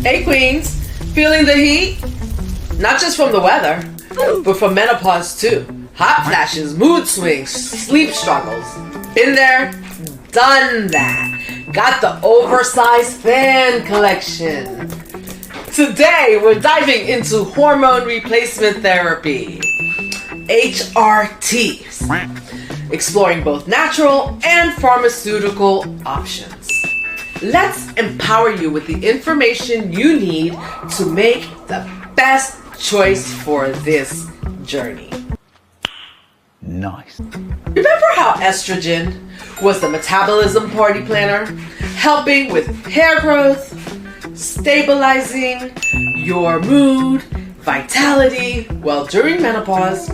Hey queens, feeling the heat? Not just from the weather, but from menopause too. Hot flashes, mood swings, sleep struggles. Been there, done that. Got the oversized fan collection. Today we're diving into hormone replacement therapy, HRT, exploring both natural and pharmaceutical options. Let's empower you with the information you need to make the best choice for this journey. Nice. Remember how estrogen was the metabolism party planner, helping with hair growth, stabilizing your mood, vitality? Well, during menopause,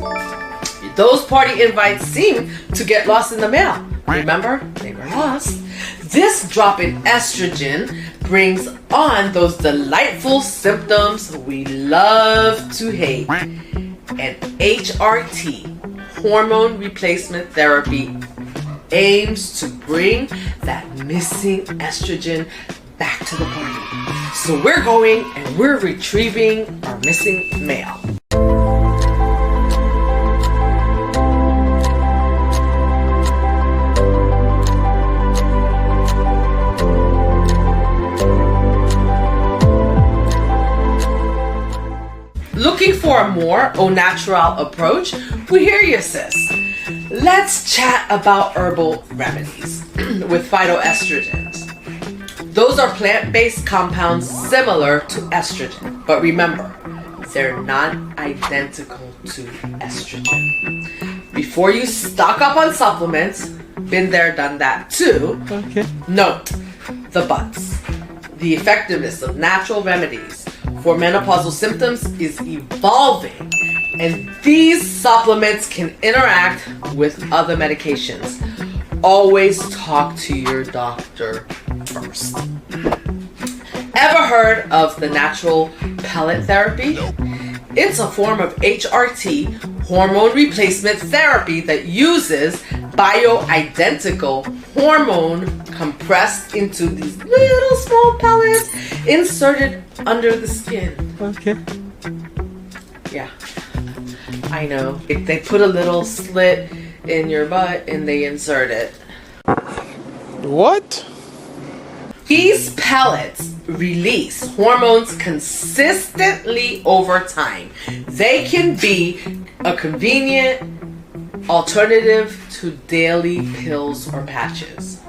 those party invites seem to get lost in the mail. Remember? They were lost. This drop in estrogen brings on those delightful symptoms we love to hate. And HRT, hormone replacement therapy, aims to bring that missing estrogen back to the party. So we're going and we're retrieving our missing mail. Looking for a more au natural approach? We hear you, sis. Let's chat about herbal remedies with phytoestrogens. Those are plant-based compounds similar to estrogen, but remember, they're not identical to estrogen. Before you stock up on supplements, been there, done that too. Okay. Note the buts. The effectiveness of natural remedies for menopausal symptoms is evolving, and these supplements can interact with other medications. Always talk to your doctor first. Ever heard of the natural pellet therapy? It's a form of HRT, hormone replacement therapy, that uses bioidentical hormone compressed into these little small pellets inserted under the skin. Okay. Yeah, I know. They put a little slit in your butt and they insert it. What? These pellets release hormones consistently over time. They can be a convenient alternative to daily pills or patches.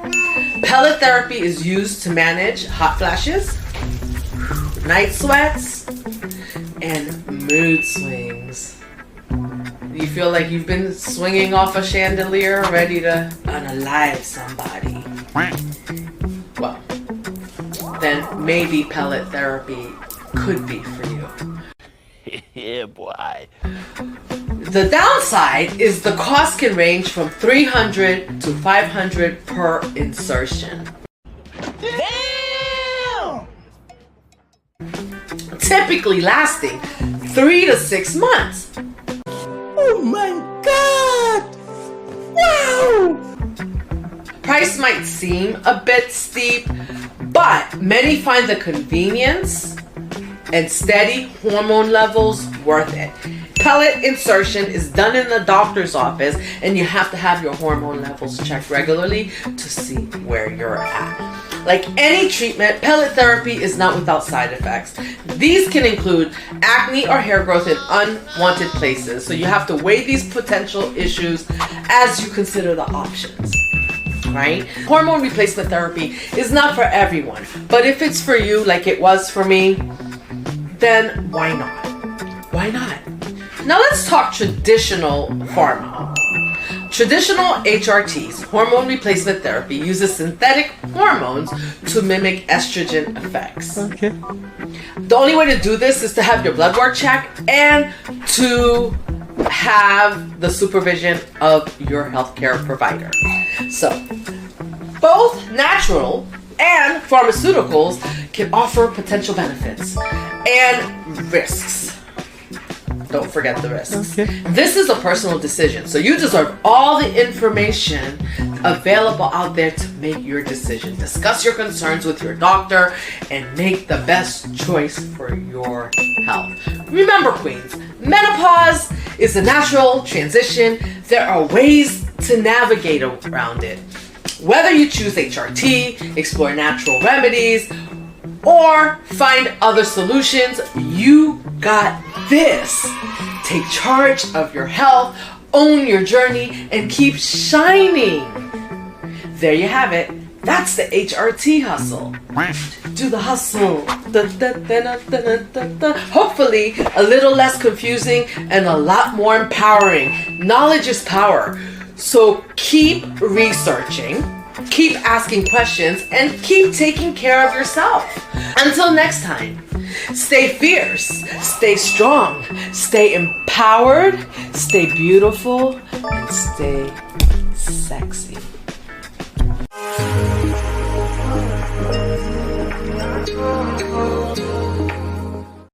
Pellet therapy is used to manage hot flashes, night sweats, and mood swings. You feel like you've been swinging off a chandelier ready to unalive somebody? Well, then maybe pellet therapy could be for you. Yeah, boy. The downside is the cost can range from $300 to $500 per insertion. Damn! Typically lasting 3 to 6 months. Oh my God! Wow! Price might seem a bit steep, but many find the convenience and steady hormone levels worth it. Pellet insertion is done in the doctor's office, and you have to have your hormone levels checked regularly to see where you're at. Like any treatment, pellet therapy is not without side effects. These can include acne or hair growth in unwanted places, so you have to weigh these potential issues as you consider the options. Right? Hormone replacement therapy is not for everyone, but if it's for you like it was for me, then why not? Why not? Now let's talk traditional pharma. Traditional HRTs, hormone replacement therapy, uses synthetic hormones to mimic estrogen effects. Okay. The only way to do this is to have your blood work checked and to have the supervision of your healthcare provider. So, both natural and pharmaceuticals can offer potential benefits and risks. Don't forget the risks. Okay. This is a personal decision, so you deserve all the information available out there to make your decision. Discuss your concerns with your doctor and make the best choice for your health. Remember, Queens, menopause is a natural transition. There are ways to navigate around it. Whether you choose HRT, explore natural remedies, or find other solutions, you got this. Take charge of your health, own your journey, and keep shining. There you have it. That's the HRT hustle. Do the hustle. Hopefully, a little less confusing and a lot more empowering. Knowledge is power. So keep researching, keep asking questions, and keep taking care of yourself. Until next time, stay fierce, stay strong, stay empowered, stay beautiful, and stay sexy. Oh.